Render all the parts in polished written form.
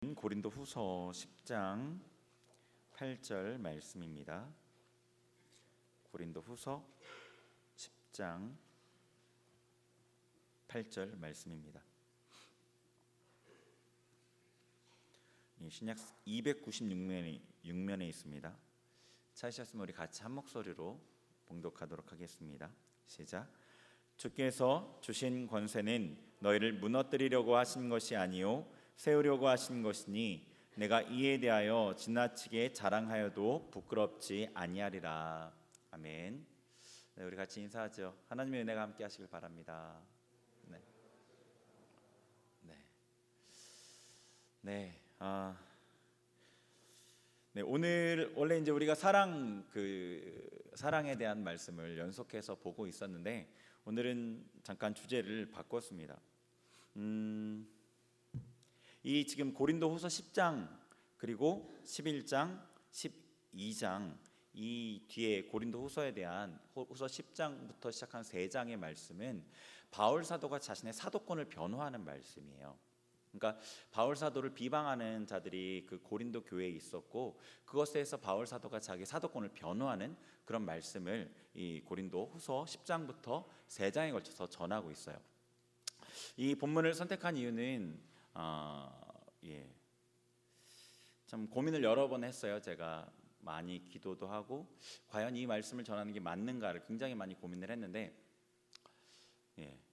고린도후서 10장 8절 말씀입니다. 고린도후서 10장 8절 말씀입니다. 신약 296면에 있습니다. 찾으셨으면 우리 같이 한 목소리로 봉독하도록 하겠습니다. 시작. 주께서 주신 권세는 너희를 무너뜨리려고 하신 것이 아니요 세우려고 하신 것이니 내가 이에 대하여 지나치게 자랑하여도 부끄럽지 아니하리라. 아멘. 네, 우리 같이 인사하죠. 하나님의 은혜가 함께 하시길 바랍니다. 오늘 원래 이제 우리가 사랑에 대한 말씀을 연속해서 보고 있었는데 오늘은 잠깐 주제를 바꿨습니다. 이 지금 고린도후서 10장 그리고 11장, 12장 이 뒤에 고린도후서에 대한 후서 10장부터 시작한 3장의 말씀은 바울 사도가 자신의 사도권을 변호하는 말씀이에요. 그러니까 바울 사도를 비방하는 자들이 그 고린도 교회에 있었고 그것에서 바울 사도가 자기 사도권을 변호하는 그런 말씀을 이 고린도후서 10장부터 3장에 걸쳐서 전하고 있어요. 이 본문을 선택한 이유는 참 고민을 여러 번 했어요. 제가 많이 기도도 하고 과연 이 말씀을 전하는 게 맞는가를 굉장히 많이 고민을 했는데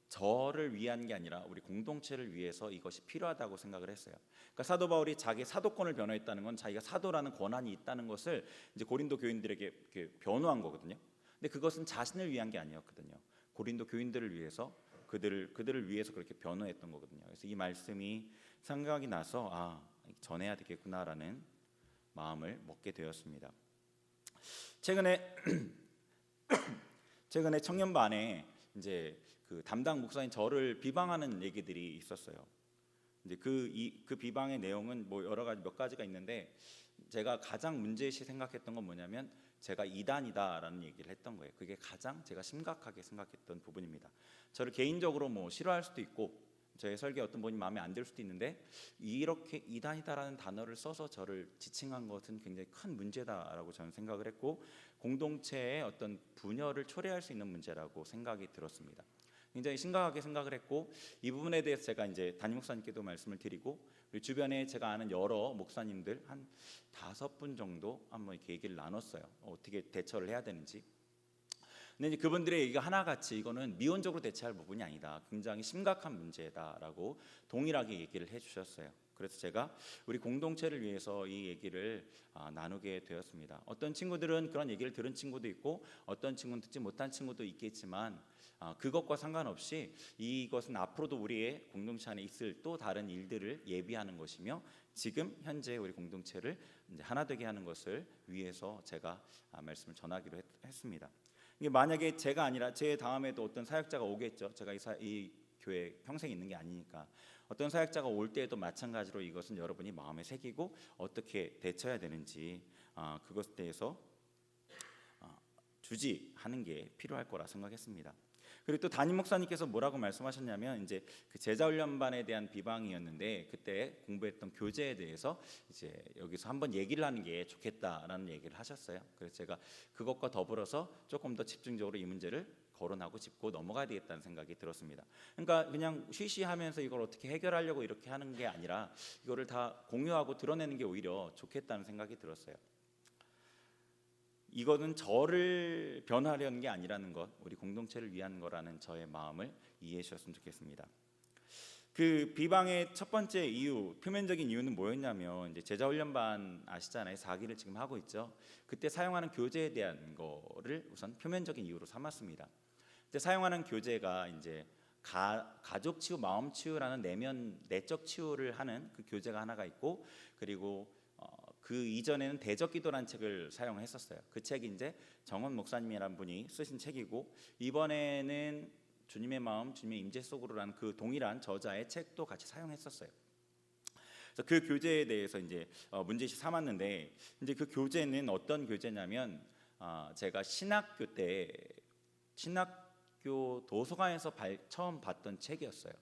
저를 위한 게 아니라 우리 공동체를 위해서 이것이 필요하다고 생각을 했어요. 그러니까 사도 바울이 자기 사도권을 변호했다는 건 자기가 사도라는 권한이 있다는 것을 이제 고린도 교인들에게 이렇게 변호한 거거든요. 근데 그것은 자신을 위한 게 아니었거든요. 고린도 교인들을 위해서 그들을 위해서 그렇게 변호했던 거거든요. 그래서 이 말씀이 생각이 나서 전해야 되겠구나라는 마음을 먹게 되었습니다. 최근에 청년반에 이제 그 담당 목사인 저를 비방하는 얘기들이 있었어요. 이제 그 비방의 내용은 뭐 여러 가지 몇 가지가 있는데 제가 가장 문제시 생각했던 건 뭐냐면 제가 이단이다라는 얘기를 했던 거예요. 그게 가장 제가 심각하게 생각했던 부분입니다. 저를 개인적으로 뭐 싫어할 수도 있고 저의 설교에 어떤 분이 마음에 안 들 수도 있는데 이렇게 이단이다라는 단어를 써서 저를 지칭한 것은 굉장히 큰 문제다라고 저는 생각을 했고 공동체의 어떤 분열을 초래할 수 있는 문제라고 생각이 들었습니다. 굉장히 심각하게 생각을 했고 이 부분에 대해서 제가 이제 담임 목사님께도 말씀을 드리고 우리 주변에 제가 아는 여러 목사님들 한 5분 정도 한번 이렇게 얘기를 나눴어요. 어떻게 대처를 해야 되는지. 근데 이제 그분들의 얘기가 하나같이 이거는 미온적으로 대처할 부분이 아니다. 굉장히 심각한 문제다라고 동일하게 얘기를 해주셨어요. 그래서 제가 우리 공동체를 위해서 이 얘기를 나누게 되었습니다. 어떤 친구들은 그런 얘기를 들은 친구도 있고 어떤 친구는 듣지 못한 친구도 있겠지만 그것과 상관없이 이것은 앞으로도 우리의 공동체 안에 있을 또 다른 일들을 예비하는 것이며 지금 현재 우리 공동체를 이제 하나 되게 하는 것을 위해서 제가 말씀을 전하기로 했습니다. 이게 만약에 제가 아니라 제 다음에도 어떤 사역자가 오겠죠. 제가 이 교회에 평생 있는 게 아니니까 어떤 사역자가 올 때에도 마찬가지로 이것은 여러분이 마음에 새기고 어떻게 대처해야 되는지 그것에 대해서 주지하는 게 필요할 거라 생각했습니다. 그리고 또 담임 목사님께서 뭐라고 말씀하셨냐면 이제 그 제자훈련반에 대한 비방이었는데 그때 공부했던 교재에 대해서 이제 여기서 한번 얘기를 하는 게 좋겠다라는 얘기를 하셨어요. 그래서 제가 그것과 더불어서 조금 더 집중적으로 이 문제를 거론하고 짚고 넘어가야 되겠다는 생각이 들었습니다. 그러니까 그냥 쉬쉬하면서 이걸 어떻게 해결하려고 이렇게 하는 게 아니라 이거를 다 공유하고 드러내는 게 오히려 좋겠다는 생각이 들었어요. 이거는 저를 변화하려는 게 아니라는 것, 우리 공동체를 위한 거라는 저의 마음을 이해해 주셨으면 좋겠습니다. 그 비방의 첫 번째 이유, 표면적인 이유는 뭐였냐면 이제 제자훈련반 아시잖아요. 4기를 지금 하고 있죠. 그때 사용하는 교재에 대한 거를 우선 표면적인 이유로 삼았습니다. 그때 사용하는 교재가 이제 가족 치유, 마음 치유라는 내적 치유를 하는 그 교재가 하나가 있고 그리고 그 이전에는 대적기도라는 책을 사용했었어요. 그 책이 이제 정원 목사님이라는 분이 쓰신 책이고 이번에는 주님의 마음, 주님의 임재 속으로라는 그 동일한 저자의 책도 같이 사용했었어요. 그래서 그 교재에 대해서 이제 문제시 삼았는데 이제 그 교재는 어떤 교재냐면 제가 신학교 때 신학교 도서관에서 처음 봤던 책이었어요.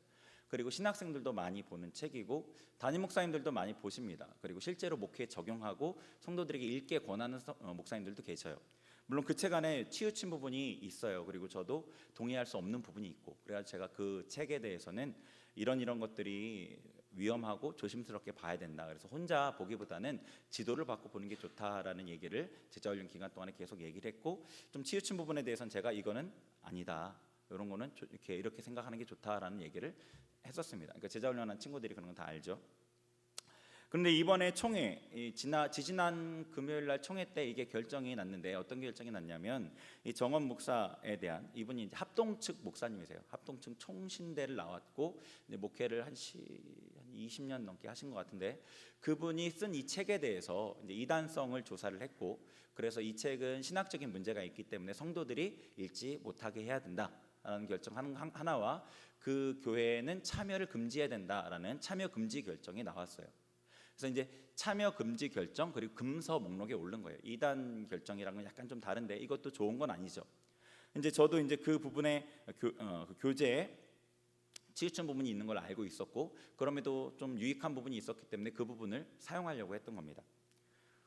그리고 신학생들도 많이 보는 책이고 담임 목사님들도 많이 보십니다. 그리고 실제로 목회에 적용하고 성도들에게 읽게 권하는 목사님들도 계셔요. 물론 그 책 안에 치우친 부분이 있어요. 그리고 저도 동의할 수 없는 부분이 있고, 그래서 제가 그 책에 대해서는 이런 것들이 위험하고 조심스럽게 봐야 된다. 그래서 혼자 보기보다는 지도를 받고 보는 게 좋다라는 얘기를 제자훈련 기간 동안에 계속 얘기를 했고, 좀 치우친 부분에 대해서는 제가 이거는 아니다, 이런 거는 이렇게 생각하는 게 좋다라는 얘기를 했었습니다. 그러니까 제자훈련한 친구들이 그런 건 다 알죠. 그런데 이번에 총회, 지지난 금요일 날 총회 때 이게 결정이 났는데, 어떤 결정이 났냐면 이 정원 목사에 대한, 이분이 이제 합동측 목사님이세요. 합동측 총신대를 나왔고 이제 목회를 한 20년 넘게 하신 것 같은데, 그분이 쓴 이 책에 대해서 이제 이단성을 조사를 했고, 그래서 이 책은 신학적인 문제가 있기 때문에 성도들이 읽지 못하게 해야 된다라는 결정 하나와, 그 교회는 참여를 금지해야 된다라는 참여 금지 결정이 나왔어요. 그래서 이제 참여 금지 결정, 그리고 금서 목록에 오른 거예요. 이단 결정이랑은 약간 좀 다른데 이것도 좋은 건 아니죠. 이제 저도 이제 그 부분에 교재에 치우친 부분이 있는 걸 알고 있었고, 그럼에도 좀 유익한 부분이 있었기 때문에 그 부분을 사용하려고 했던 겁니다.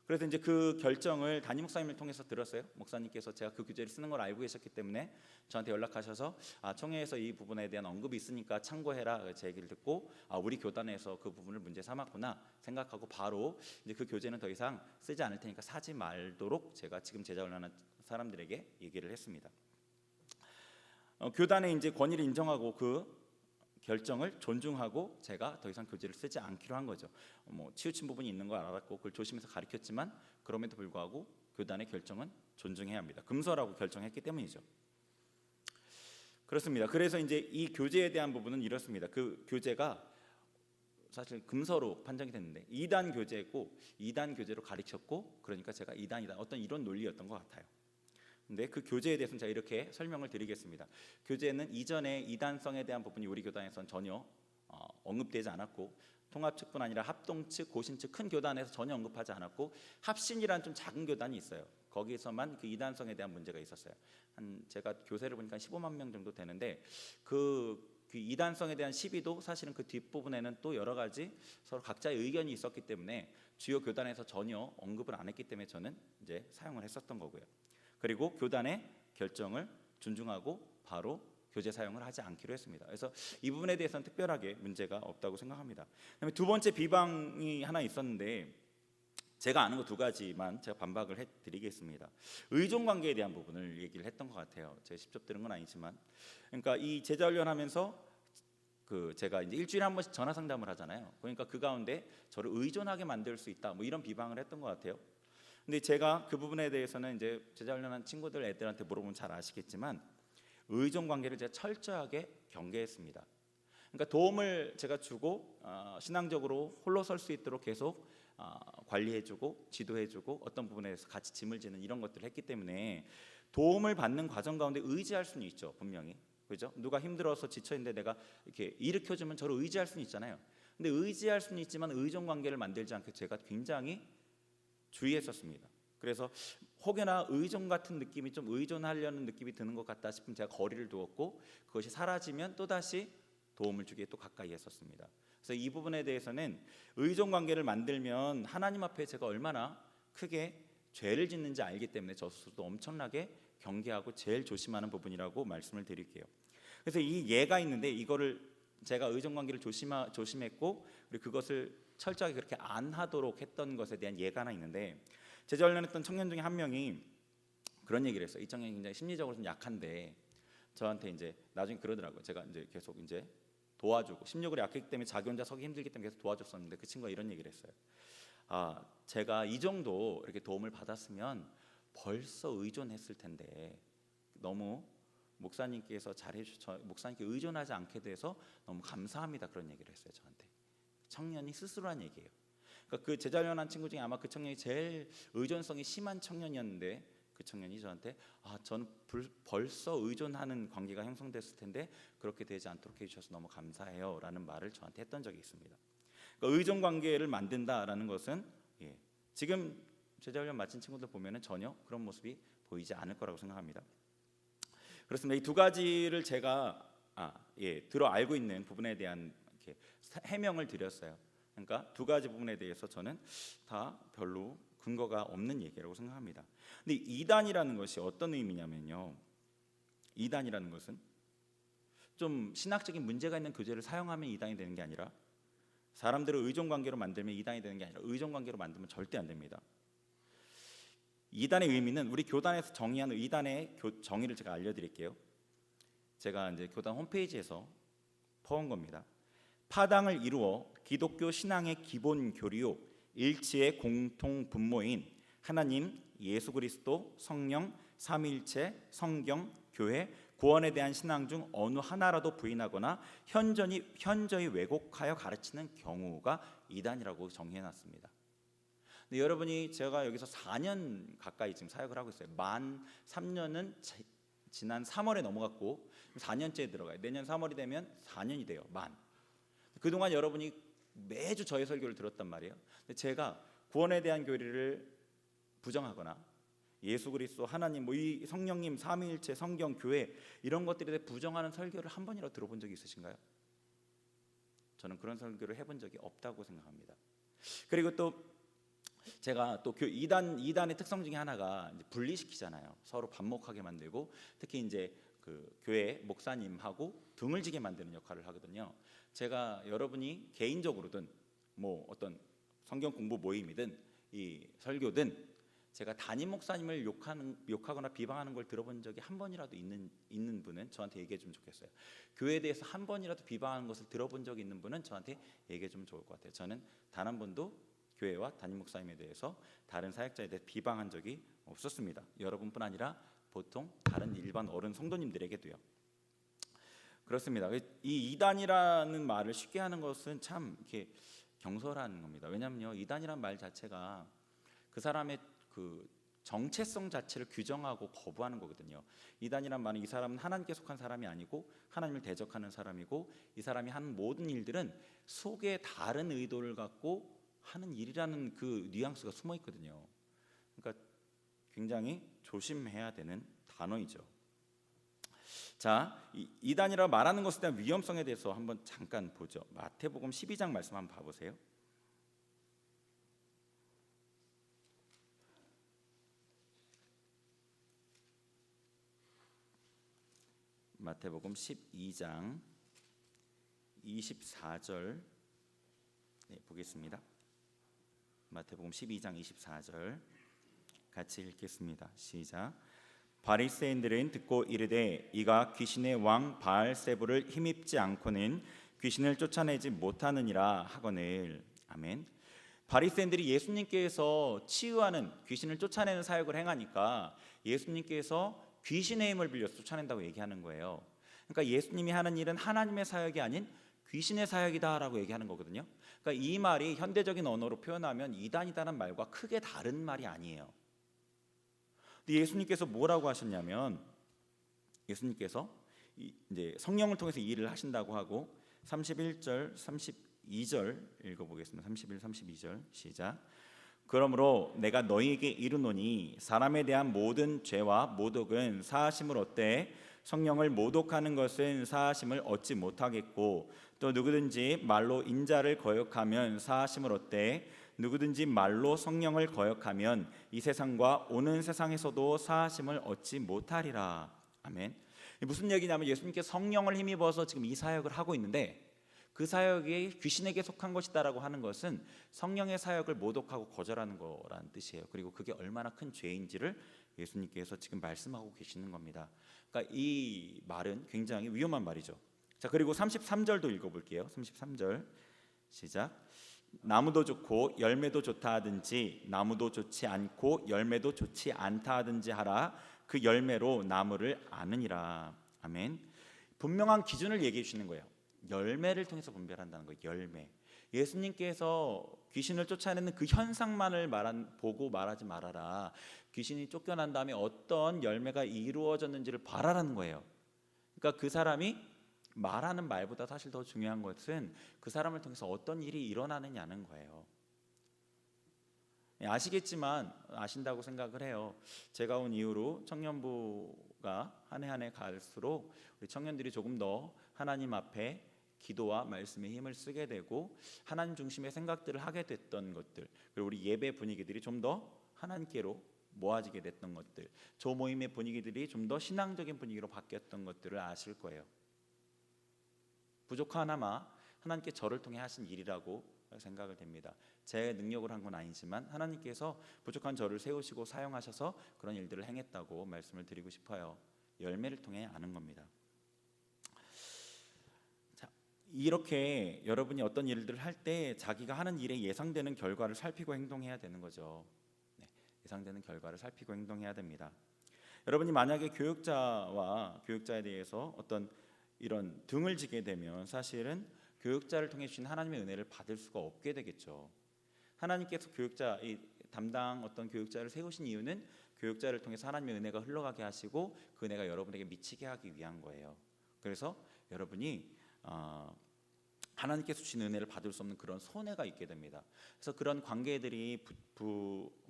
그래서 이제 그 결정을 담임 목사님을 통해서 들었어요. 목사님께서 제가 그 교재를 쓰는 걸 알고 계셨기 때문에 저한테 연락하셔서 총회에서 이 부분에 대한 언급이 있으니까 참고해라, 제 얘기를 듣고 우리 교단에서 그 부분을 문제 삼았구나 생각하고 바로 이제 그 교재는 더 이상 쓰지 않을 테니까 사지 말도록 제가 지금 제자훈련하는 사람들에게 얘기를 했습니다. 교단의 이제 권위를 인정하고 그 결정을 존중하고 제가 더 이상 교재를 쓰지 않기로 한 거죠. 치우친 부분이 있는 걸 알았고 그걸 조심해서 가르쳤지만, 그럼에도 불구하고 교단의 결정은 존중해야 합니다. 금서라고 결정했기 때문이죠. 그렇습니다. 그래서 이제 이 교재에 대한 부분은 이렇습니다. 그 교재가 사실 금서로 판정이 됐는데 2단 교재고 2단 교재로 가르쳤고, 그러니까 제가 2단이다, 어떤 이런 논리였던 것 같아요. 근데 그 교재에 대해서는 제가 이렇게 설명을 드리겠습니다. 교재는 이전에 이단성에 대한 부분이 우리 교단에서는 전혀 언급되지 않았고, 통합측뿐 아니라 합동측, 고신측 큰 교단에서 전혀 언급하지 않았고, 합신이라는 좀 작은 교단이 있어요. 거기서만 그 이단성에 대한 문제가 있었어요. 제가 교세를 보니까 15만 명 정도 되는데, 그 이단성에 대한 시비도 사실은 그 뒷부분에는 또 여러 가지 서로 각자의 의견이 있었기 때문에 주요 교단에서 전혀 언급을 안 했기 때문에 저는 이제 사용을 했었던 거고요. 그리고 교단의 결정을 존중하고 바로 교재 사용을 하지 않기로 했습니다. 그래서 이 부분에 대해서는 특별하게 문제가 없다고 생각합니다. 그다음에 두 번째 비방이 하나 있었는데, 제가 아는 거 두 가지만 제가 반박을 해드리겠습니다. 의존 관계에 대한 부분을 얘기를 했던 것 같아요. 제가 직접 들은 건 아니지만, 그러니까 이 제자훈련하면서 제가 이제 일주일에 한 번씩 전화 상담을 하잖아요. 그러니까 그 가운데 저를 의존하게 만들 수 있다, 이런 비방을 했던 것 같아요. 근데 제가 그 부분에 대해서는 이제 제자훈련한 친구들 애들한테 물어보면 잘 아시겠지만, 의존 관계를 제가 철저하게 경계했습니다. 그러니까 도움을 제가 주고 신앙적으로 홀로 설 수 있도록 계속 관리해주고 지도해주고 어떤 부분에 서 같이 짐을 지는 이런 것들을 했기 때문에 도움을 받는 과정 가운데 의지할 수는 있죠, 분명히. 그죠? 누가 힘들어서 지쳐있는데 내가 이렇게 일으켜주면 저를 의지할 수는 있잖아요. 근데 의지할 수는 있지만 의존 관계를 만들지 않게 제가 굉장히 주의했었습니다. 그래서 혹여나 의존 같은 느낌이, 좀 의존하려는 느낌이 드는 것 같다 싶으면 제가 거리를 두었고, 그것이 사라지면 또다시 도움을 주기에 또 가까이 했었습니다. 그래서 이 부분에 대해서는 의존 관계를 만들면 하나님 앞에 제가 얼마나 크게 죄를 짓는지 알기 때문에 저 스스로도 엄청나게 경계하고 제일 조심하는 부분이라고 말씀을 드릴게요. 그래서 이 예가 있는데, 이거를 제가 의존 관계를 조심했고, 그리고 그것을 철저하게 그렇게 안 하도록 했던 것에 대한 예가 하나 있는데, 제자훈련했던 청년 중에 한 명이 그런 얘기를 했어요. 이 청년이 굉장히 심리적으로 좀 약한데 저한테 이제 나중에 그러더라고요. 제가 이제 계속 이제 도와주고, 심리적으로 약했기 때문에 자기 혼자 서기 힘들기 때문에 계속 도와줬었는데, 그 친구가 이런 얘기를 했어요. 제가 이 정도 이렇게 도움을 받았으면 벌써 의존했을 텐데, 너무 목사님께서 목사님께 의존하지 않게 돼서 너무 감사합니다, 그런 얘기를 했어요, 저한테. 청년이 스스로 한 얘기예요. 그러니까 그 제자훈련한 친구 중에 아마 그 청년이 제일 의존성이 심한 청년이었는데, 그 청년이 저한테 저는 벌써 의존하는 관계가 형성됐을 텐데 그렇게 되지 않도록 해주셔서 너무 감사해요 라는 말을 저한테 했던 적이 있습니다. 그러니까 의존 관계를 만든다라는 것은 지금 제자훈련 마친 친구들 보면은 전혀 그런 모습이 보이지 않을 거라고 생각합니다. 그렇습니다. 이 두 가지를 제가 들어 알고 있는 부분에 대한 이렇게 해명을 드렸어요. 그러니까 두 가지 부분에 대해서 저는 다 별로 근거가 없는 얘기라고 생각합니다. 근데 이단이라는 것이 어떤 의미냐면요, 이단이라는 것은 좀 신학적인 문제가 있는 교재를 사용하면 이단이 되는 게 아니라, 사람들을 의존관계로 만들면 이단이 되는 게 아니라, 의존관계로 만들면 절대 안 됩니다. 이단의 의미는 우리 교단에서 정의하는 이단의 정의를 제가 알려드릴게요. 제가 이제 교단 홈페이지에서 퍼온 겁니다. 파당을 이루어 기독교 신앙의 기본 교리요 일치의 공통 분모인 하나님, 예수 그리스도, 성령, 삼위일체, 성경, 교회, 구원에 대한 신앙 중 어느 하나라도 부인하거나 현저히 왜곡하여 가르치는 경우가 이단이라고 정의해놨습니다. 근데 여러분이, 제가 여기서 4년 가까이 지금 사역을 하고 있어요. 만 3년은 지난 3월에 넘어갔고 4년째에 들어가요. 내년 3월이 되면 4년이 돼요. 그동안 여러분이 매주 저의 설교를 들었단 말이에요. 근데 제가 구원에 대한 교리를 부정하거나 예수 그리스도, 하나님, 이 성령님, 삼위일체, 성경, 교회 이런 것들에 대해 부정하는 설교를 한 번이라도 들어본 적이 있으신가요? 저는 그런 설교를 해본 적이 없다고 생각합니다. 그리고 또 제가 또 이단의 특성 중에 하나가 이제 분리시키잖아요. 서로 반목하게 만들고, 특히 이제 그 교회 목사님하고 등을 지게 만드는 역할을 하거든요. 제가 여러분이 개인적으로든 뭐 어떤 성경 공부 모임이든 이 설교든 제가 담임 목사님을 욕하거나 비방하는 걸 들어본 적이 한 번이라도 있는 분은 저한테 얘기해 주면 좋겠어요. 교회에 대해서 한 번이라도 비방하는 것을 들어본 적이 있는 분은 저한테 얘기해 주면 좋을 것 같아요. 저는 단 한 번도 교회와 담임 목사님에 대해서, 다른 사역자에 대해 비방한 적이 없었습니다. 여러분뿐 아니라 보통 다른 일반 어른 성도님들에게도요. 그렇습니다. 이 이단이라는 말을 쉽게 하는 것은 참 이렇게 경솔한 겁니다. 왜냐하면요, 이단이라는 말 자체가 그 사람의 그 정체성 자체를 규정하고 거부하는 거거든요. 이단이란 말은 이 사람은 하나님께 속한 사람이 아니고 하나님을 대적하는 사람이고, 이 사람이 하는 모든 일들은 속에 다른 의도를 갖고 하는 일이라는 그 뉘앙스가 숨어 있거든요. 그러니까 굉장히 조심해야 되는 단어이죠. 자, 이단이라 말하는 것에 대한 위험성에 대해서 한번 잠깐 보죠. 마태복음 12장 말씀 한번 봐보세요. 마태복음 12장 24절 보겠습니다. 마태복음 12장 24절 같이 읽겠습니다. 시작. 바리새인들은 듣고 이르되 이가 귀신의 왕 바알세불을 힘입지 않고는 귀신을 쫓아내지 못하느니라 하거늘. 아멘. 바리새인들이 예수님께서 치유하는, 귀신을 쫓아내는 사역을 행하니까 예수님께서 귀신의 힘을 빌려서 쫓아낸다고 얘기하는 거예요. 그러니까 예수님이 하는 일은 하나님의 사역이 아닌 귀신의 사역이다라고 얘기하는 거거든요. 그러니까 이 말이 현대적인 언어로 표현하면 이단이다는 말과 크게 다른 말이 아니에요. 근데 예수님께서 뭐라고 하셨냐면, 예수님께서 이제 성령을 통해서 이 일을 하신다고 하고 31절, 32절 읽어보겠습니다. 31, 32절 시작. 그러므로 내가 너희에게 이르노니 사람에 대한 모든 죄와 모독은 사하심을 얻되 성령을 모독하는 것은 사하심을 얻지 못하겠고, 또 누구든지 말로 인자를 거역하면 사하심을 얻되 누구든지 말로 성령을 거역하면 이 세상과 오는 세상에서도 사하심을 얻지 못하리라. 아멘. 무슨 얘기냐면 예수님께서 성령을 힘입어서 지금 이 사역을 하고 있는데, 그 사역이 귀신에게 속한 것이다라고 하는 것은 성령의 사역을 모독하고 거절하는 거라는 뜻이에요. 그리고 그게 얼마나 큰 죄인지를 예수님께서 지금 말씀하고 계시는 겁니다. 그러니까 이 말은 굉장히 위험한 말이죠. 자, 그리고 33절도 읽어볼게요. 33절 시작. 나무도 좋고 열매도 좋다 하든지 나무도 좋지 않고 열매도 좋지 않다 하든지 하라. 그 열매로 나무를 아느니라. 아멘. 분명한 기준을 얘기해 주시는 거예요. 열매를 통해서 분별한다는 거예요. 열매. 예수님께서 귀신을 쫓아내는 그 현상만을 보고 말하지 말아라. 귀신이 쫓겨난 다음에 어떤 열매가 이루어졌는지를 봐라라는 거예요. 그러니까 그 사람이 말하는 말보다 사실 더 중요한 것은 그 사람을 통해서 어떤 일이 일어나느냐는 거예요. 아시겠지만, 아신다고 생각을 해요. 제가 온 이후로 청년부가 한 해 한 해 갈수록 우리 청년들이 조금 더 하나님 앞에 기도와 말씀의 힘을 쓰게 되고 하나님 중심의 생각들을 하게 됐던 것들, 그리고 우리 예배 분위기들이 좀 더 하나님께로 모아지게 됐던 것들, 조 모임의 분위기들이 좀 더 신앙적인 분위기로 바뀌었던 것들을 아실 거예요. 부족하나마 하나님께 저를 통해 하신 일이라고 생각을 됩니다. 제 능력으로 한 건 아니지만 하나님께서 부족한 저를 세우시고 사용하셔서 그런 일들을 행했다고 말씀을 드리고 싶어요. 열매를 통해 아는 겁니다. 자, 이렇게 여러분이 어떤 일들을 할 때 자기가 하는 일에 예상되는 결과를 살피고 행동해야 되는 거죠. 예상되는 결과를 살피고 행동해야 됩니다. 여러분이 만약에 교육자에 대해서 어떤 이런 등을 지게 되면 사실은 교육자를 통해 주신 하나님의 은혜를 받을 수가 없게 되겠죠. 하나님께서 담당 어떤 교육자를 세우신 이유는 교육자를 통해서 하나님의 은혜가 흘러가게 하시고 그 은혜가 여러분에게 미치게 하기 위한 거예요. 그래서 여러분이 하나님께서 주신 은혜를 받을 수 없는 그런 손해가 있게 됩니다. 그래서 그런 관계들이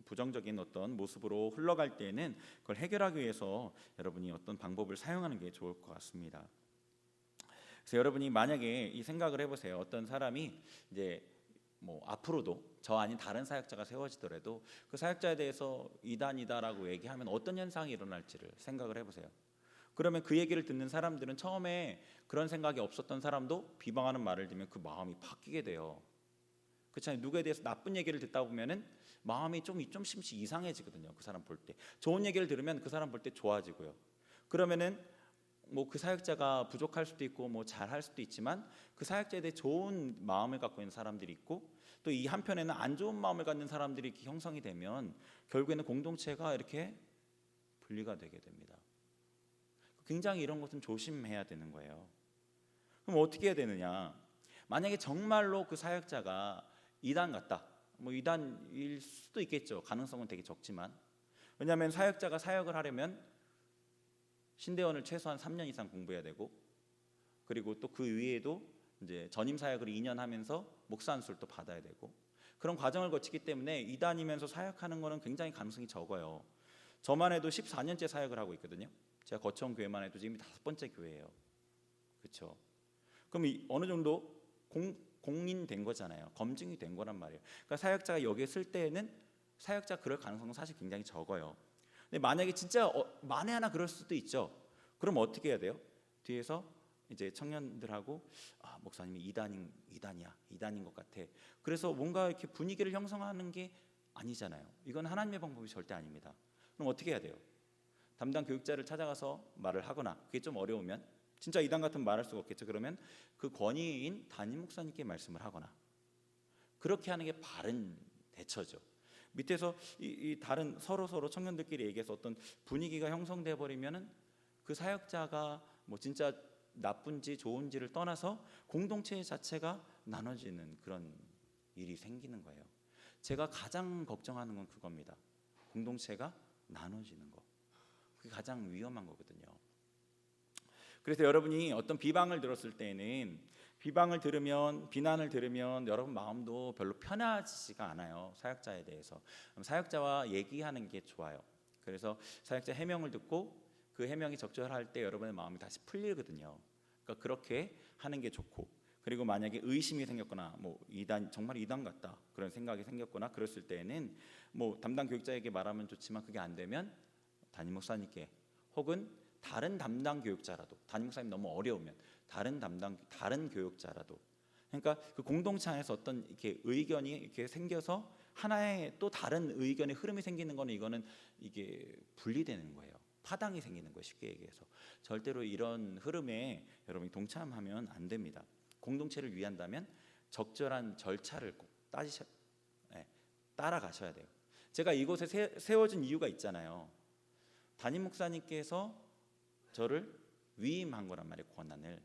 부정적인 어떤 모습으로 흘러갈 때는 그걸 해결하기 위해서 여러분이 어떤 방법을 사용하는 게 좋을 것 같습니다. 그래서 여러분이 만약에 이 생각을 해보세요. 어떤 사람이 이제 뭐 앞으로도 저 아닌 다른 사역자가 세워지더라도 그 사역자에 대해서 이단이다라고 얘기하면 어떤 현상이 일어날지를 생각을 해보세요. 그러면 그 얘기를 듣는 사람들은 처음에 그런 생각이 없었던 사람도 비방하는 말을 들으면 그 마음이 바뀌게 돼요. 그렇잖아요. 누구에 대해서 나쁜 얘기를 듣다 보면은 마음이 좀씩 이상해지거든요. 그 사람 볼 때 좋은 얘기를 들으면 그 사람 볼 때 좋아지고요. 그러면은 뭐 그 사역자가 부족할 수도 있고 뭐 잘할 수도 있지만 그 사역자에 대해 좋은 마음을 갖고 있는 사람들이 있고 또 이 한편에는 안 좋은 마음을 갖는 사람들이 이렇게 형성이 되면 결국에는 공동체가 이렇게 분리가 되게 됩니다. 굉장히 이런 것은 조심해야 되는 거예요. 그럼 어떻게 해야 되느냐? 만약에 정말로 그 사역자가 이단 같다. 뭐 이단일 수도 있겠죠. 가능성은 되게 적지만. 왜냐하면 사역자가 사역을 하려면 신대원을 최소한 3년 이상 공부해야 되고, 그리고 또 그 위에도 이제 전임 사역을 2년 하면서 목사 안수를 또 받아야 되고, 그런 과정을 거치기 때문에 이단이면서 사역하는 거는 굉장히 가능성이 적어요. 저만 해도 14년째 사역을 하고 있거든요. 제가 거쳐온 교회만 해도 지금 5번째 교회예요. 그렇죠? 그럼 어느 정도 공인된 거잖아요. 검증이 된 거란 말이에요. 그러니까 사역자가 여기에 쓸 때에는 사역자 그럴 가능성은 사실 굉장히 적어요. 근데 만약에 진짜 만에 하나 그럴 수도 있죠. 그럼 어떻게 해야 돼요? 뒤에서 이제 청년들하고 목사님이 이단인 것 같아. 그래서 뭔가 이렇게 분위기를 형성하는 게 아니잖아요. 이건 하나님의 방법이 절대 아닙니다. 그럼 어떻게 해야 돼요? 담당 교육자를 찾아가서 말을 하거나, 그게 좀 어려우면 진짜 이단 같은 말할 수가 없겠죠. 그러면 그 권위인 담임 목사님께 말씀을 하거나, 그렇게 하는 게 바른 대처죠. 밑에서 이 다른 서로 청년들끼리 얘기해서 어떤 분위기가 형성돼 버리면은 그 사역자가 뭐 진짜 나쁜지 좋은지를 떠나서 공동체 자체가 나눠지는 그런 일이 생기는 거예요. 제가 가장 걱정하는 건 그겁니다. 공동체가 나눠지는 거. 그게 가장 위험한 거거든요. 그래서 여러분이 어떤 비방을 들었을 때는 비난을 들으면 여러분 마음도 별로 편하지가 않아요. 사역자에 대해서. 사역자와 얘기하는 게 좋아요. 그래서 사역자 해명을 듣고 그 해명이 적절할 때 여러분의 마음이 다시 풀리거든요. 그러니까 그렇게 하는 게 좋고, 그리고 만약에 의심이 생겼거나 뭐 정말 이단 같다 그런 생각이 생겼거나 그랬을 때는 뭐 담당 교육자에게 말하면 좋지만 그게 안 되면 담임 목사님께, 혹은 다른 담당 교육자라도, 담임 목사님 너무 어려우면 다른 교육자라도, 그러니까 그 공동체 안에서 어떤 이렇게 의견이 이렇게 생겨서 하나의 또 다른 의견의 흐름이 생기는 거는 이거는 이게 분리되는 거예요. 파당이 생기는 거예요. 쉽게 얘기해서 절대로 이런 흐름에 여러분이 동참하면 안 됩니다. 공동체를 위한다면 적절한 절차를 꼭 따라가셔야 돼요. 제가 이곳에 세워진 이유가 있잖아요. 담임 목사님께서 저를 위임한 거란 말이에요. 권한을.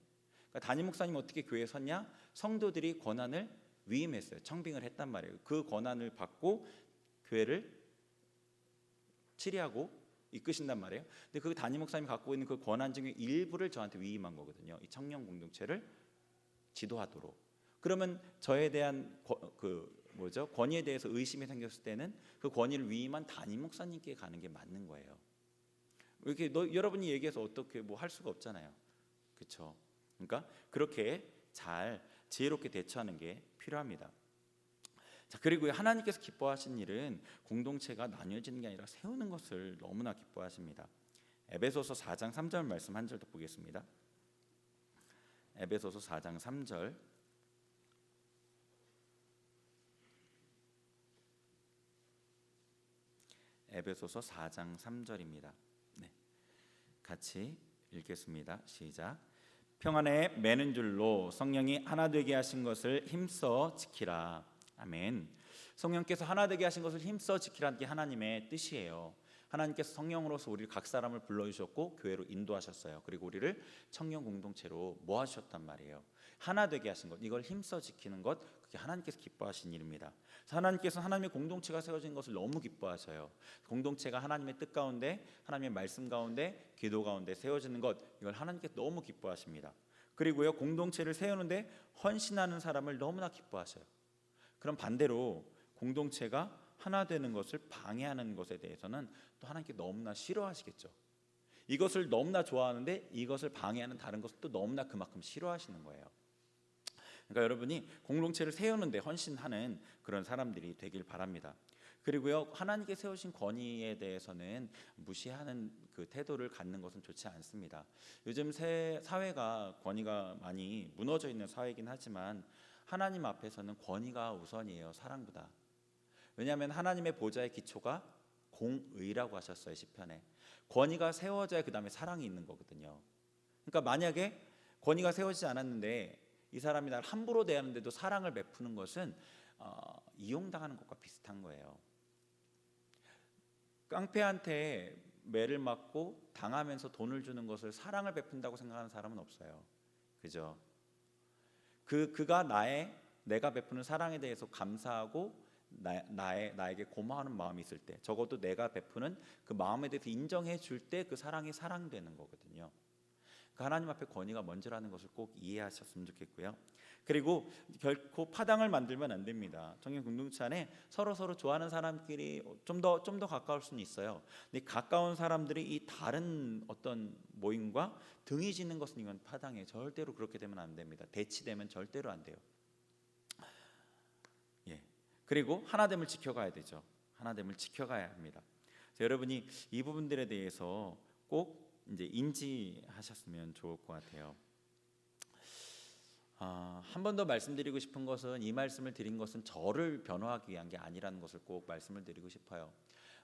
그러니까 담임 목사님 어떻게 교회에 섰냐? 성도들이 권한을 위임했어요. 청빙을 했단 말이에요. 그 권한을 받고 교회를 치리하고 이끄신단 말이에요. 근데 그 담임 목사님이 갖고 있는 그 권한 중에 일부를 저한테 위임한 거거든요. 이 청년 공동체를 지도하도록. 그러면 저에 대한 권위에 대해서 의심이 생겼을 때는 그 권위를 위임한 담임 목사님께 가는 게 맞는 거예요. 이렇게 여러분이 얘기해서 어떻게 뭐 할 수가 없잖아요. 그렇죠? 그러니까 그렇게 잘 지혜롭게 대처하는 게 필요합니다. 자, 그리고 하나님께서 기뻐하신 일은 공동체가 나뉘어지는 게 아니라 세우는 것을 너무나 기뻐하십니다. 에베소서 4장 3절 말씀 한 절 더 보겠습니다. 에베소서 4장 3절. 에베소서 4장 3절입니다. 네, 같이 읽겠습니다. 시작. 평안에 매는 줄로 성령이 하나 되게 하신 것을 힘써 지키라. 아멘. 성령께서 하나 되게 하신 것을 힘써 지키라는 게 하나님의 뜻이에요. 하나님께서 성령으로서 우리 각 사람을 불러주셨고 교회로 인도하셨어요. 그리고 우리를 청년 공동체로 모아주셨단 말이에요. 하나 되게 하신 것, 이걸 힘써 지키는 것, 그게 하나님께서 기뻐하신 일입니다. 하나님께서 하나님의 공동체가 세워진 것을 너무 기뻐하셔요. 공동체가 하나님의 뜻 가운데, 하나님의 말씀 가운데, 기도 가운데 세워지는 것, 이걸 하나님께서 너무 기뻐하십니다. 그리고요, 공동체를 세우는데 헌신하는 사람을 너무나 기뻐하셔요. 그럼 반대로 공동체가 하나 되는 것을 방해하는 것에 대해서는 또 하나님께 너무나 싫어하시겠죠. 이것을 너무나 좋아하는데 이것을 방해하는 다른 것을 또 너무나 그만큼 싫어하시는 거예요. 그러니까 여러분이 공동체를 세우는데 헌신하는 그런 사람들이 되길 바랍니다. 그리고요, 하나님께 세우신 권위에 대해서는 무시하는 그 태도를 갖는 것은 좋지 않습니다. 요즘 사회가 권위가 많이 무너져 있는 사회이긴 하지만 하나님 앞에서는 권위가 우선이에요, 사랑보다. 왜냐하면 하나님의 보좌의 기초가 공의라고 하셨어요, 시편에. 권위가 세워져야 그 다음에 사랑이 있는 거거든요. 그러니까 만약에 권위가 세워지지 않았는데 이 사람이 날 함부로 대하는데도 사랑을 베푸는 것은 이용당하는 것과 비슷한 거예요. 깡패한테 매를 맞고 당하면서 돈을 주는 것을 사랑을 베푼다고 생각하는 사람은 없어요. 그죠? 그가 내가 베푸는 사랑에 대해서 감사하고 나에게 고마워하는 마음이 있을 때, 적어도 내가 베푸는 그 마음에 대해서 인정해 줄 때 그 사랑이 사랑되는 거거든요. 그 하나님 앞에 권위가 먼저라는 것을 꼭 이해하셨으면 좋겠고요. 그리고 결코 파당을 만들면 안 됩니다. 청년 공동체 안에 서로 좋아하는 사람끼리 좀 더 가까울 수는 있어요. 근데 가까운 사람들이 이 다른 어떤 모임과 등이 지는 것은 이건 파당이에요. 절대로 그렇게 되면 안 됩니다. 대치되면 절대로 안 돼요. 예. 그리고 하나됨을 지켜가야 되죠. 하나됨을 지켜가야 합니다. 여러분이 이 부분들에 대해서 꼭 이제 인지하셨으면 좋을 것 같아요. 한 번 더 말씀드리고 싶은 것은, 이 말씀을 드린 것은 저를 변호하기 위한 게 아니라는 것을 꼭 말씀을 드리고 싶어요.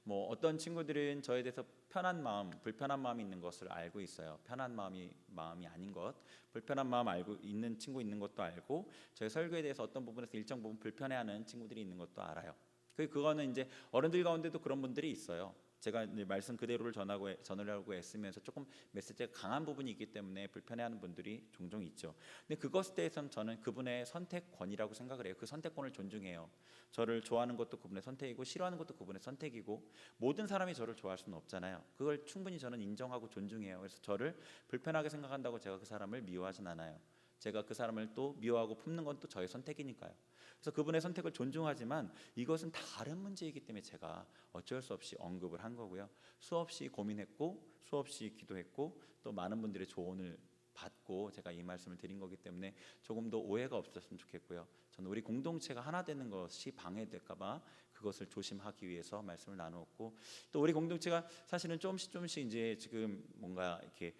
뭐 어떤 친구들은 저에 대해서 편한 마음, 불편한 마음이 있는 것을 알고 있어요. 편한 마음이 아닌 것, 불편한 마음 알고 있는 친구 있는 것도 알고, 저희 설교에 대해서 어떤 부분에서 일정 부분 불편해하는 친구들이 있는 것도 알아요. 그거는 이제 어른들 가운데도 그런 분들이 있어요. 제가 이제 말씀 그대로를 전하려고 애쓰면서 조금 메시지가 강한 부분이 있기 때문에 불편해하는 분들이 종종 있죠. 근데 그것에 대해서는 저는 그분의 선택권이라고 생각을 해요. 그 선택권을 존중해요. 저를 좋아하는 것도 그분의 선택이고 싫어하는 것도 그분의 선택이고, 모든 사람이 저를 좋아할 수는 없잖아요. 그걸 충분히 저는 인정하고 존중해요. 그래서 저를 불편하게 생각한다고 제가 그 사람을 미워하진 않아요. 제가 그 사람을 또 미워하고 품는 건 또 저의 선택이니까요. 그래서 그분의 선택을 존중하지만 이것은 다른 문제이기 때문에 제가 어쩔 수 없이 언급을 한 거고요. 수없이 고민했고 수없이 기도했고 또 많은 분들의 조언을 받고 제가 이 말씀을 드린 거기 때문에 조금 더 오해가 없었으면 좋겠고요. 저는 우리 공동체가 하나 되는 것이 방해될까 봐 그것을 조심하기 위해서 말씀을 나누었고, 또 우리 공동체가 사실은 조금씩 이제 지금 뭔가 이렇게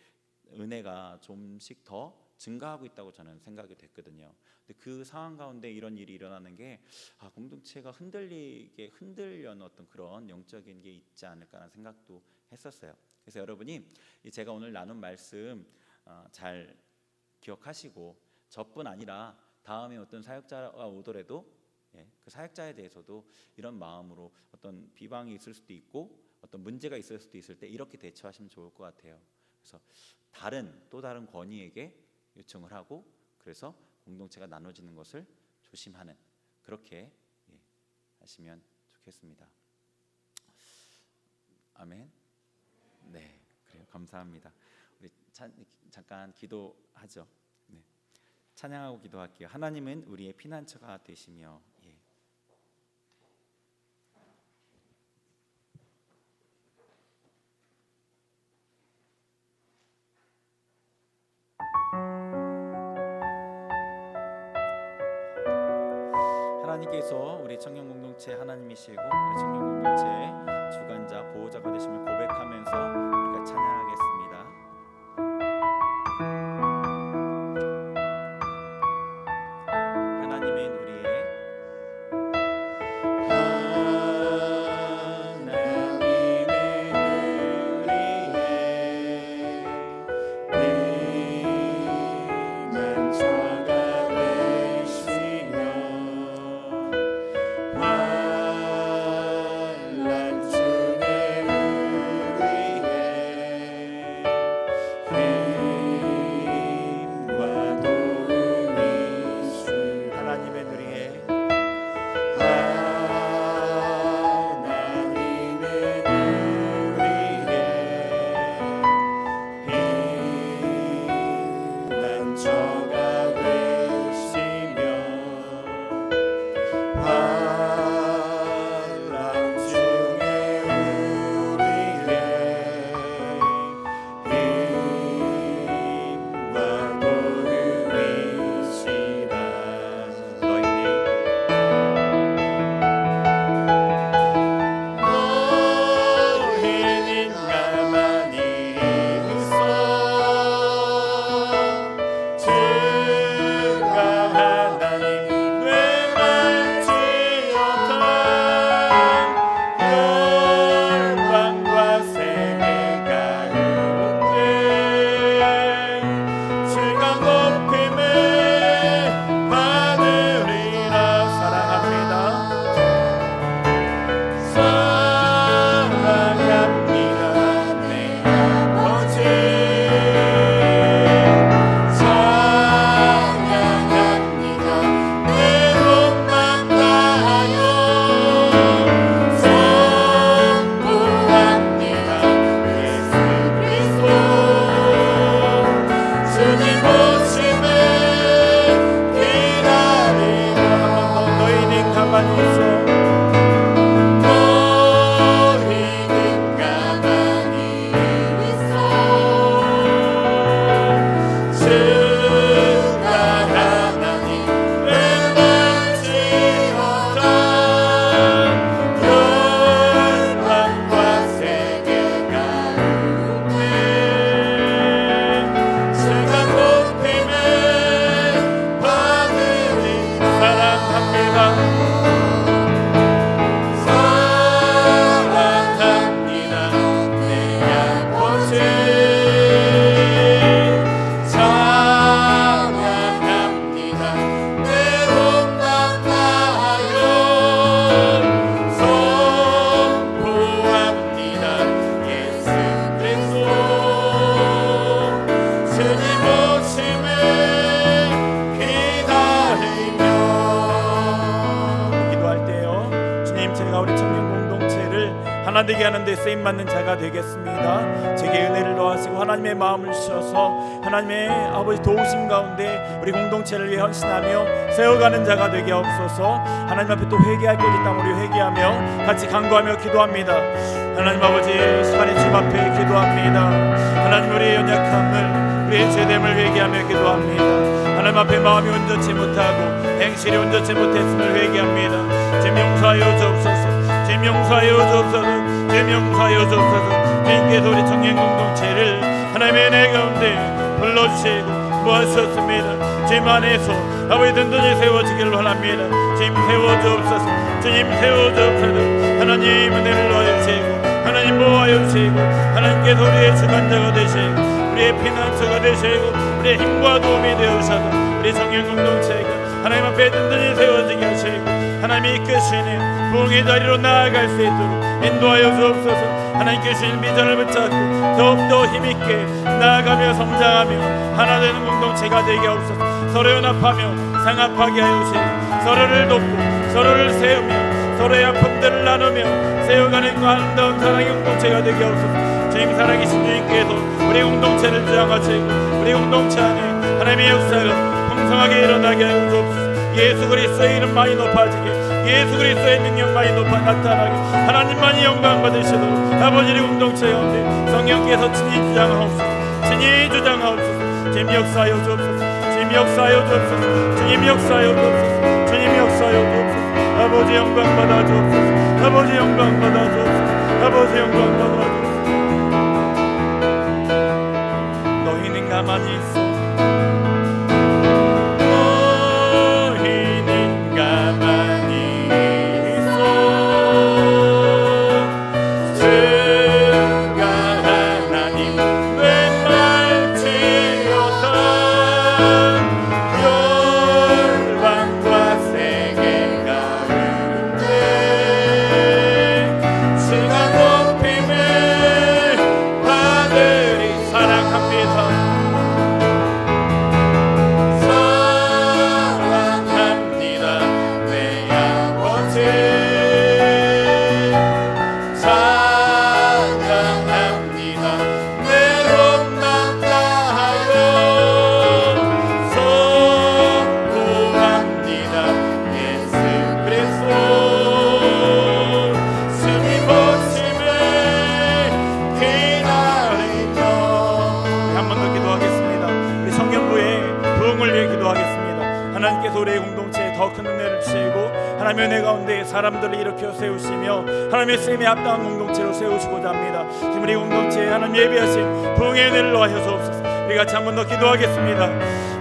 은혜가 좀씩 더 증가하고 있다고 저는 생각이 됐거든요. 근데 그 상황 가운데 이런 일이 일어나는 게 공동체가 흔들려는 어떤 그런 영적인 게 있지 않을까라는 생각도 했었어요. 그래서 여러분이 제가 오늘 나눈 말씀 잘 기억하시고, 저뿐 아니라 다음에 어떤 사역자가 오더라도 그 사역자에 대해서도 이런 마음으로 어떤 비방이 있을 수도 있고 어떤 문제가 있을 수도 있을 때 이렇게 대처하시면 좋을 것 같아요. 그래서 또 다른 권위에게 요청을 하고, 그래서 공동체가 나눠지는 것을 조심하는, 그렇게 하시면 좋겠습니다. 아멘. 네, 그래요. 감사합니다. 우리 잠깐 기도하죠. 네, 찬양하고 기도할게요. 하나님은 우리의 피난처가 되시며. 하나님께서 우리 청년 공동체 하나님이시고 우리 청년 공동체의 주관자 보호자가 되심을 고백하면서 우리가 찬양하겠습니다. 하나님의 우리의 하나 되게 하는 데 쓰임받는 자가 되겠습니다. 제게 은혜를 더하시고 하나님의 마음을 주셔서 하나님의 아버지 도우심 가운데 우리 공동체를 위해 헌신하며 세워가는 자가 되게 하옵소서. 하나님 앞에 또 회개할 것이 있다면 우리 회개하며 같이 간구하며 기도합니다. 하나님 아버지 시간의 주님 앞에 기도합니다. 하나님 우리의 연약함을 우리의 죄됨을 회개하며 기도합니다. 하나님 앞에 마음이 온전치 못하고 행실이 온전치 못했음을 회개합니다. 주님 용서하여 주옵소서. 주님 용서하여 주옵소서. 주님 용서하여 주옵소서. 주님께서 우리 청년 공동체를 하나님의 은혜 가운데 불러주시고 모아주셨습니다. 주님 안에서 아버지 든든히 세워지기를 원합니다. 주님 세워주옵소서. 주님 세워주옵소서. 하나님 은혜를 넣어주시고 하나님 모아주시고 하나님께서 우리의 주관자가 되시고 우리의 피난처가 되시고 우리의 힘과 도움이 되어주셔서 우리 청년 공동체가 하나님 앞에 든든히 세워지게 하시고 하나님이 이끄시는 부흥의 자리로 나아갈 수 있도록 인도하여 주옵소서. 하나님께 주신 비전을 붙잡고 더욱더 힘있게 나아가며 성장하며 하나 되는 공동체가 되게 하옵소서. 서로 연합하며 상합하게 하여 주시고 서로를 돕고 서로를 세우며 서로의 아픔들을 나누며 세워가는 아름다운 사랑의 공동체가 되게 하옵소서. 주님 살아계신 주님께서 우리 공동체를 주장하시고 우리 공동체 안에 하나님의 역사가 풍성하게 일어나게 하여 주옵소서. 예수 그리스도의 이름 많이 높아지게 예수 그리스도의 능력 많이 나타나게 하나님만이 영광 받으시도록 아버지 우리 공동체 가운데 성령께서 친히 주장하옵소서. 친히 주장하옵소서. 주님 역사하여 주옵소서. 주님 역사하여 주옵소서. 주님 역사하여 주옵소서. 주님 역사하여 주옵소서. 아버지 영광 받아 주옵소서. 아버지 영광 받아 주옵소서. 아버지 영광 받아 주옵소서. 너희는 가만히 있어. 너희는 가만히 있어. 주가 하나님 왼말지어다. 열방과 세계 가운데 지가 높임을 받으리. 사랑합니다. 사랑합니다. 내 아버지 찬양합니다. 내 롬만 다하여 선포합니다. 예수 그리스도 주님 오심을 기다리며. 한 번 더 기도하겠습니다. 우리 청년부의 부흥을 위해 기도하겠습니다. 하나님께서 우리의 공동체에 더 큰 은혜를 주시고 하나님의 은혜 가운데 사람들을 일으켜 세우시며 하나님의 쓰임에 합당한 공동체로 세우시고자 합니다. 지금 우리 공동체에 하나님 예비하신 부흥의 은혜를 더하여 주옵소서. 우리 같이 한 번 더 기도하겠습니다.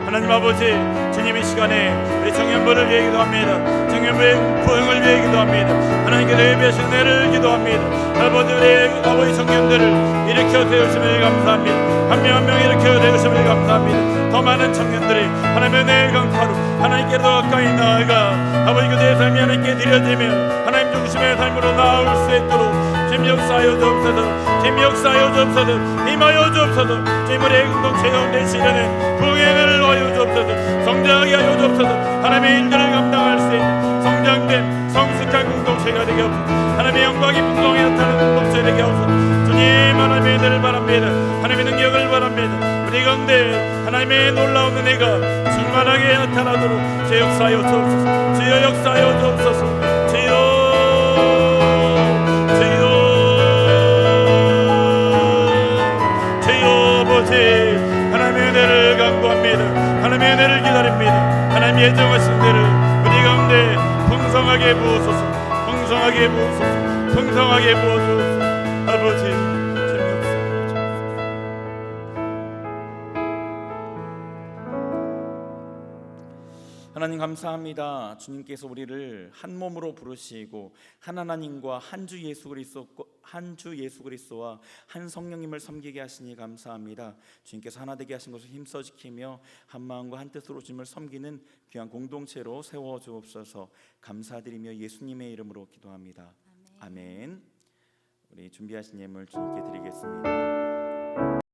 하나님 아버지, 주님 이 시간에 우리 청년부를 위해 기도합니다. 청년부의 부흥을 위해 기도합니다. 하나님께서 예비하신 은혜를 기도합니다. 아버지, 우리 아버지 청년들을 일으켜 세우심을 감사합니다. 한 명 한 명 일으켜 세우심을 감사합니다. 더 많은 청년들이 하나님의 은혜의 강파로 하나님께로 가까이 나아가 아버지 그들의 삶이 하나님께 드려지면 하나님 중심의 삶으로 나아올 수 있도록 주님 역사하여 주옵소서. 주님 역사하여 주옵소서. 임하여 주옵소서. 주님 우리의 공동체 가운데 실현은 부흥의 은혜를 더하여 주옵소서. 성장하게 하여 주옵소서. 하나님의 일들을 감당할 수 있는 성장된 성숙한 공동체가 되게 하옵소서. 하나님의 영광이 풍성히 나타나는 공동체 되게 하옵소서. 주님 하나님의 은혜를 바랍니다. 하나님의 능력을 바랍니다. 우리 가운데 하나님의 놀라운 은혜가 충만하게 나타나도록 주 역사하여 주옵소서. 주여 역사하여 주옵소서. 주여 주여 주여 아버지 하나님의 은혜를 간구합니다. 하나님의 은혜를 기다립니다. 하나님 예정하신 은혜를 우리 가운데 풍성하게 부어소서. 풍성하게 부어소서. 풍성하게 부어주옵소서. 아버지 하나님 감사합니다. 주님께서 우리를 한 몸으로 부르시고 한 하나님과 한 주 예수 그리스도와 한 성령님을 섬기게 하시니 감사합니다. 주님께서 하나 되게 하신 것을 힘써 지키며 한 마음과 한 뜻으로 주님을 섬기는 귀한 공동체로 세워 주옵소서. 감사드리며 예수님의 이름으로 기도합니다. 아멘. 우리 준비하신 예물 주님께 드리겠습니다.